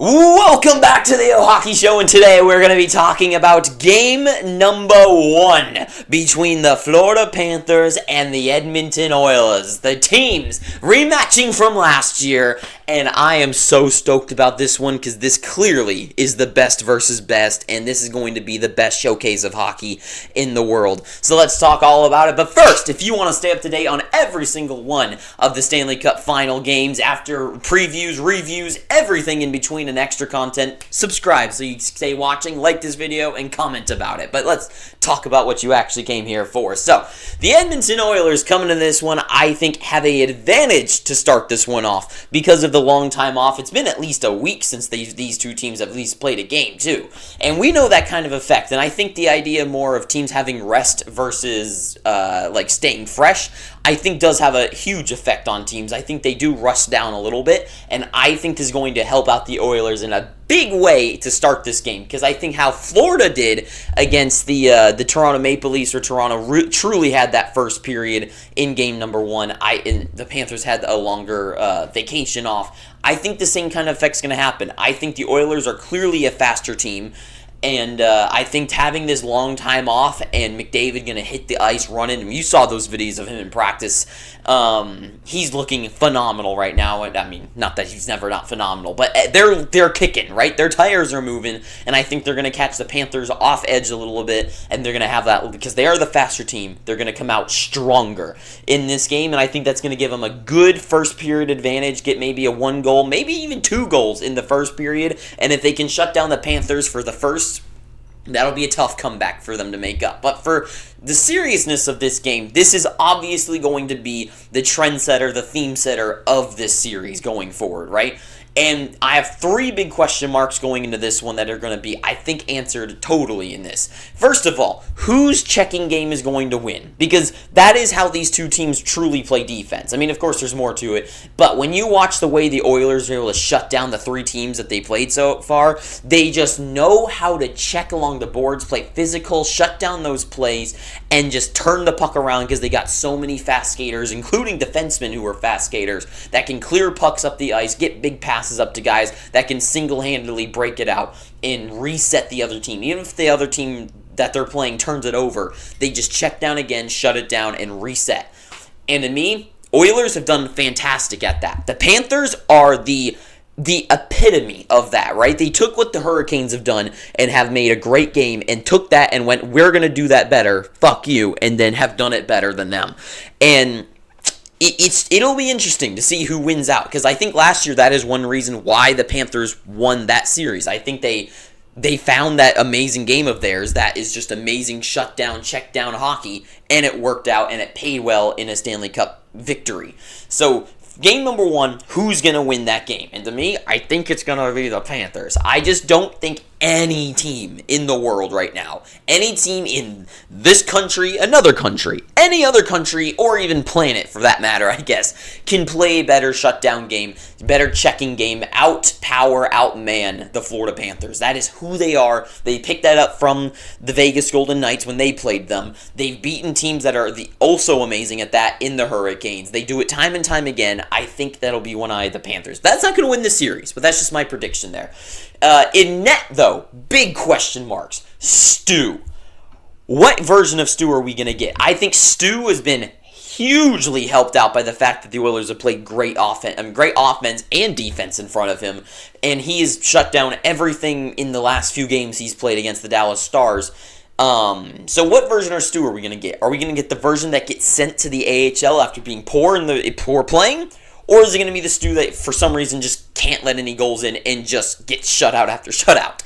Welcome back to the Hockey Show, and today we're going to be talking about game number 1 between the Florida Panthers and the Edmonton Oilers. The teams rematching from last year, and I am so stoked about this one because this clearly is the best versus best, and this is going to be the best showcase of hockey in the world. So let's talk all about it. But first, if you want to stay up to date on every single one of the Stanley Cup final games, after previews, reviews, everything in between and extra content, subscribe so you stay watching, like this video, and comment about it. But let's talk about what you actually came here for. So, the Edmonton Oilers coming to this one, I think, have an advantage to start this one off because of the long time off. It's been at least a week since these two teams have at least played a game, too. And we know that kind of effect, and I think the idea more of teams having rest versus, staying fresh, I think does have a huge effect on teams. I think they do rust down a little bit, and I think is going to help out the Oilers in a big way to start this game, because I think how Florida did against the Toronto Maple Leafs, or Toronto truly had that first period in game number 1. The Panthers had a longer vacation off. I think the same kind of effect's going to happen. I think the Oilers are clearly a faster team. And I think having this long time off and McDavid going to hit the ice running, and you saw those videos of him in practice, he's looking phenomenal right now. I mean, not that he's never not phenomenal, but they're kicking, right? Their tires are moving, and I think they're going to catch the Panthers off edge a little bit, and they're going to have that, because they are the faster team, they're going to come out stronger in this game, and I think that's going to give them a good first period advantage, get maybe a 1 goal, maybe even 2 goals in the first period, and if they can shut down the Panthers for the first, that'll be a tough comeback for them to make up. But for the seriousness of this game, this is obviously going to be the trendsetter, the theme setter of this series going forward, right? And I have 3 big question marks going into this one that are going to be, I think, answered totally in this. First of all, whose checking game is going to win? Because that is how these two teams truly play defense. I mean, of course, there's more to it, but when you watch the way the Oilers are able to shut down the 3 teams that they played so far, they just know how to check along the boards, play physical, shut down those plays, and just turn the puck around because they got so many fast skaters, including defensemen who are fast skaters, that can clear pucks up the ice, get big passes up to guys that can single-handedly break it out and reset the other team. Even if the other team that they're playing turns it over, they just check down again, shut it down, and reset. And to me, Oilers have done fantastic at that. The Panthers are the epitome of that, right? They took what the Hurricanes have done and have made a great game and took that and went, we're going to do that better, fuck you, and then have done it better than them. And it'll be interesting to see who wins out, because I think last year that is one reason why the Panthers won that series. I think they found that amazing game of theirs that is just amazing shutdown, check down hockey, and it worked out and it paid well in a Stanley Cup victory. So game number 1, who's going to win that game? And to me, I think it's going to be the Panthers. I just don't think any team in the world right now, any team in this country, another country, any other country, or even planet for that matter, I guess, can play a better shutdown game, better checking game, outman the Florida Panthers. That is who they are. They picked that up from the Vegas Golden Knights when they played them. They've beaten teams that are also amazing at that in the Hurricanes. They do it time and time again. I think that'll be one eye of the Panthers. That's not going to win this series, but that's just my prediction there. In net, though, big question marks. Stu. What version of Stu are we going to get? I think Stu has been hugely helped out by the fact that the Oilers have played great offense and defense in front of him, and he has shut down everything in the last few games he's played against the Dallas Stars. So what version of Stu are we going to get? Are we going to get the version that gets sent to the AHL after being poor playing? Or is it going to be the Stu that, for some reason, just can't let any goals in and just gets shut out after shutout?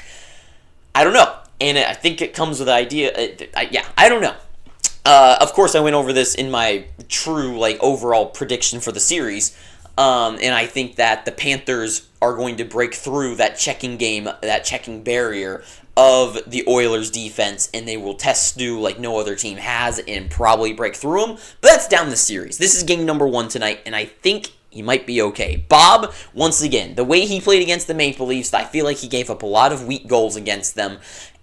I don't know. And I think it comes with the idea. I don't know. Of course, I went over this in my true overall prediction for the series. And I think that the Panthers are going to break through that checking game, that checking barrier of the Oilers' defense, and they will test Stu like no other team has and probably break through him. But that's down the series. This is game number 1 tonight, and I think he might be okay. Bob, once again, the way he played against the Maple Leafs, I feel like he gave up a lot of weak goals against them.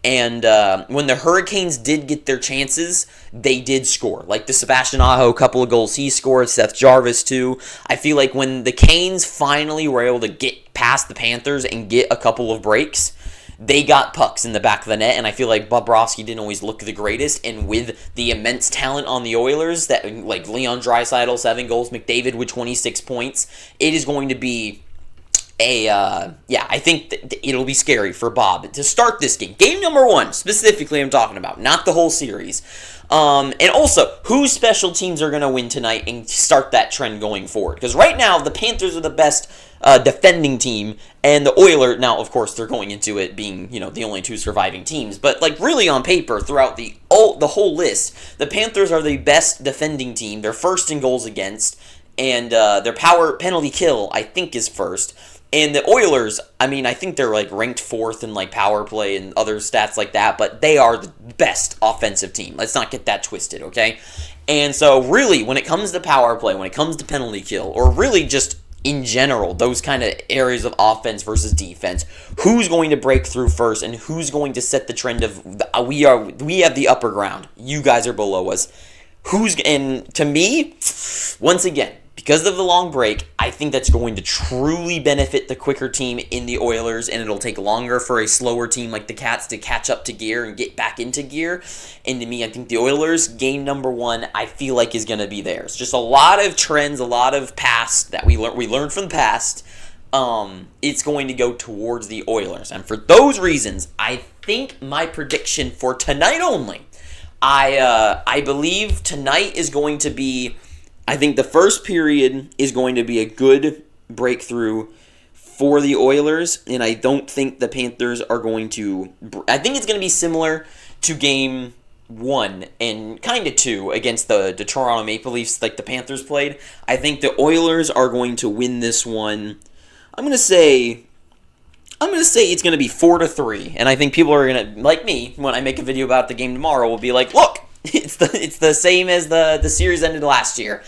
And when the Hurricanes did get their chances, they did score. Like the Sebastian Aho, couple of goals he scored, Seth Jarvis too. I feel like when the Canes finally were able to get past the Panthers and get a couple of breaks, they got pucks in the back of the net, and I feel like Bobrovsky didn't always look the greatest, and with the immense talent on the Oilers, that like Leon Draisaitl, 7 goals, McDavid with 26 points, it is going to be I think it'll be scary for Bob to start this game. Game number 1, specifically, I'm talking about, not the whole series. And also, whose special teams are going to win tonight and start that trend going forward? Because right now, the Panthers are the best defending team, and the Oilers, now, of course, they're going into it being, the only 2 surviving teams, but, like, really on paper, throughout the whole list, the Panthers are the best defending team. They're first in goals against, and their power penalty kill, I think, is first. And the Oilers, I think they're like ranked 4th in like power play and other stats like that, but they are the best offensive team. Let's not get that twisted, okay? And so really, when it comes to power play, when it comes to penalty kill, or really just in general, those kind of areas of offense versus defense, who's going to break through first and who's going to set the trend of we have the upper ground. You guys are below us. And to me, once again, because of the long break, I think that's going to truly benefit the quicker team in the Oilers, and it'll take longer for a slower team like the Cats to catch up to gear and get back into gear. And to me, I think the Oilers, game number 1, I feel like is going to be theirs. Just a lot of trends, a lot of past that we learned from the past. It's going to go towards the Oilers. And for those reasons, I think my prediction for tonight only, I believe tonight is going to be... I think the first period is going to be a good breakthrough for the Oilers, and I don't think the Panthers are going to... I think it's going to be similar to Game 1 and kind of 2 against the Toronto Maple Leafs like the Panthers played. I think the Oilers are going to win this one. I'm going to say it's going to be 4-3, and I think people are going to, like me, when I make a video about the game tomorrow, will be like, look, it's the same as the series ended last year.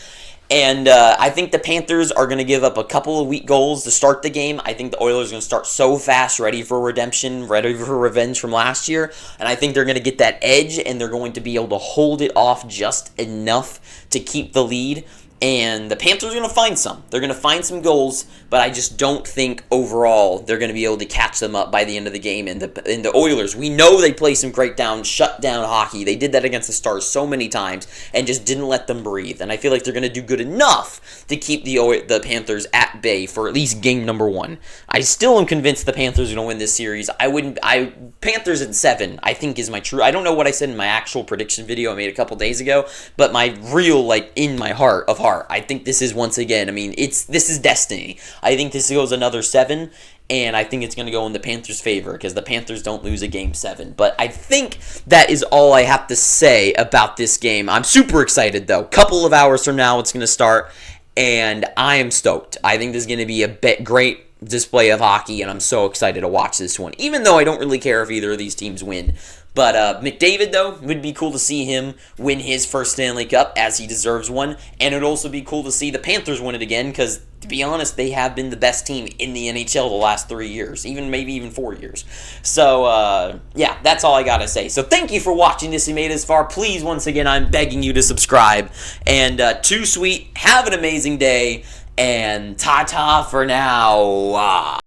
And I think the Panthers are going to give up a couple of weak goals to start the game. I think the Oilers are going to start so fast, ready for redemption, ready for revenge from last year. And I think they're going to get that edge, and they're going to be able to hold it off just enough to keep the lead. And the Panthers are going to find some. They're going to find some goals, but I just don't think overall they're going to be able to catch them up by the end of the game. And the Oilers, we know they play some shut down hockey. They did that against the Stars so many times and just didn't let them breathe. And I feel like they're going to do good enough to keep the Panthers at bay for at least game number 1. I still am convinced the Panthers are going to win this series. Panthers in 7, I think, is my true. I don't know what I said in my actual prediction video I made a couple days ago, but my real, in my heart of heart, I think this is once again, this is destiny. I think this goes another 7, and I think it's going to go in the Panthers' favor because the Panthers don't lose a game 7. But I think that is all I have to say about this game. I'm super excited, though. Couple of hours from now, it's going to start, and I am stoked. I think this is going to be a great display of hockey, and I'm so excited to watch this one, even though I don't really care if either of these teams win. But McDavid, though, would be cool to see him win his first Stanley Cup, as he deserves one. And it would also be cool to see the Panthers win it again, because, to be honest, they have been the best team in the NHL the last 3 years, maybe even 4 years. So, yeah, that's all I gotta say. So thank you for watching this. If you made it this far, please, once again, I'm begging you to subscribe. And Too Sweet, have an amazing day, and ta-ta for now.